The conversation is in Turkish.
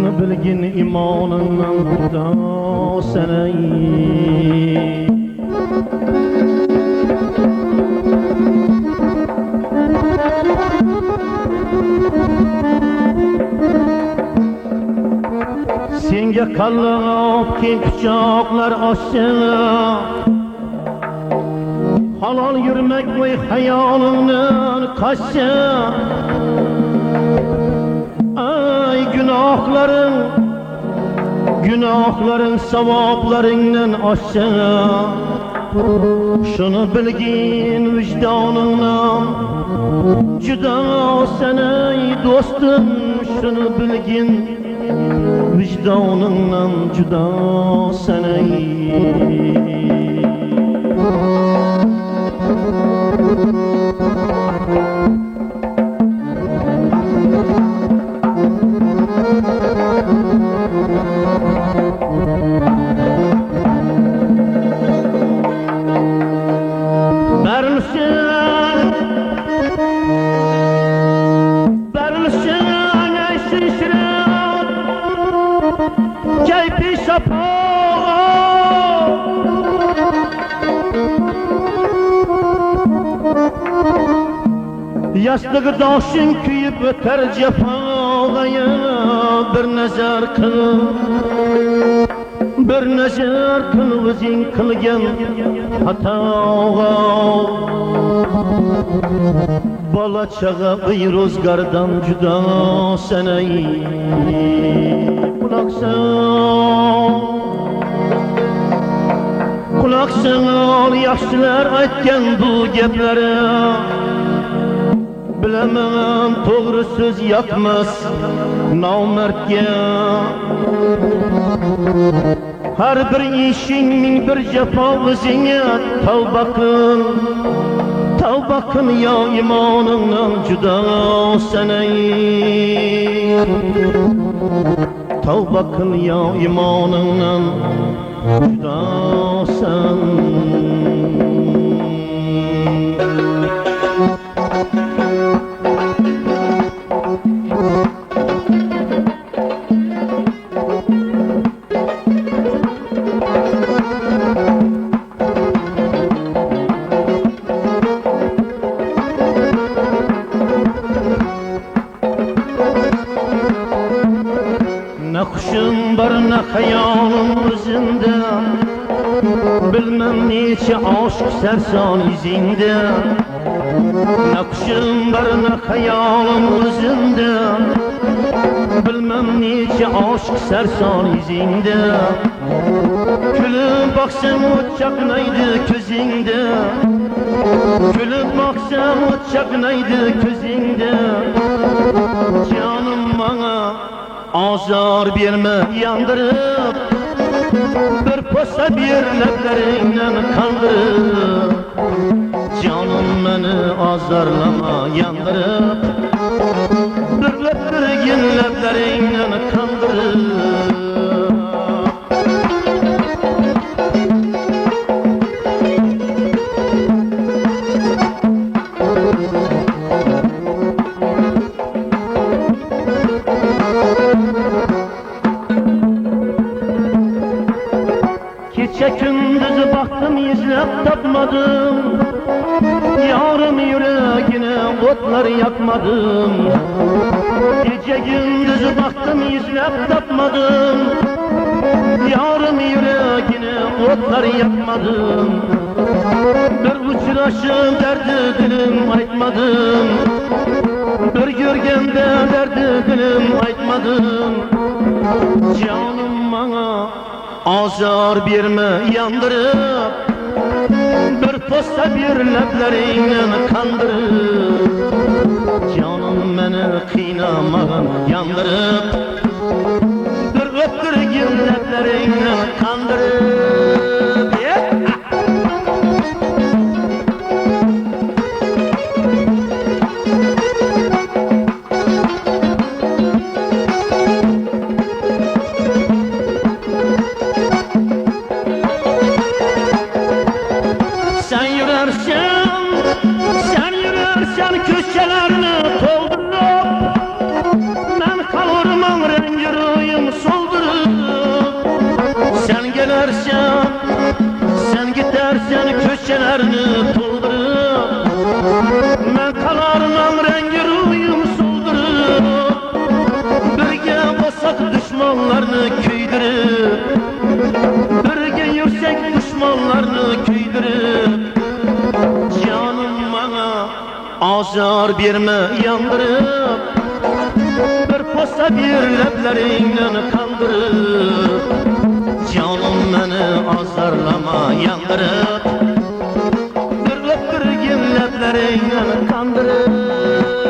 Şunu bilgin imanından burada seney. Senga qallab keng quchoqlar ochsa, halol yurmak voy xayolingdan qochsa, ay gunohlaring savoblaringdan oshsa, shuni bilgin vijdoningdan juda sanay do'stim, shuni bilgin vicdanından juda sanay. Yastığı doşun kuyup öter cefağa, bir nazar kıl o'zing qilgan xatoga. Bola chaqa uy ro'zgardan juda sanay. Quloq sol yaxshilar aytgan bu gaplari, bilaman to'g'ri so'z yoqmas nomardga. Har bir ishing ming bir jafo o'zingga tavba qil yo imoningdan juda sanay. Tavba qil yo imoningdan juda sanay. Ne kuşum var ne hayalim özünde, bilmem neçe aşk sersan izinde. Ne kuşum var ne hayalim özünde, bilmem neçe aşk sersan izinde. Gülüp baksam o çaknaydı közünde, gülüp baksam o çaknaydı közünde. Canım bana azar berme yandırıp, bir posa bir lablaringdan kandırıp. Canım beni azarlama yandırıp, bir lablaringdan kandırıp. Gece gündüz baktım izlep tapmadım, yarım yüreğine otlar yakmadım. Gece gündüz baktım izlep tapmadım, yarım yüreğine otlar yakmadım. Bir uçraşım derdi dilim aytmadım, bir görgende derdi dilim aytmadım. Canım bana azar berme yandırıp, bir posta bir lablaringdan kandırıp. Canım beni qiynamagin yandırıp, bir öptirgin lablaringdan kandırıp. Sen yürürsen köşelerini doldurup, ben kalırım gidersen, sen gidersen köşelerini doldurup, ben kalarım rengi ruyum soldurup, birge basak düşmanlarını köydürüp, birge yüksek düşmanlarını köydürüp, canım bana azar verme yandırıp, bir posta bir leblerinden kandırıp, canım beni azarlama yandırıp, bir leblerinden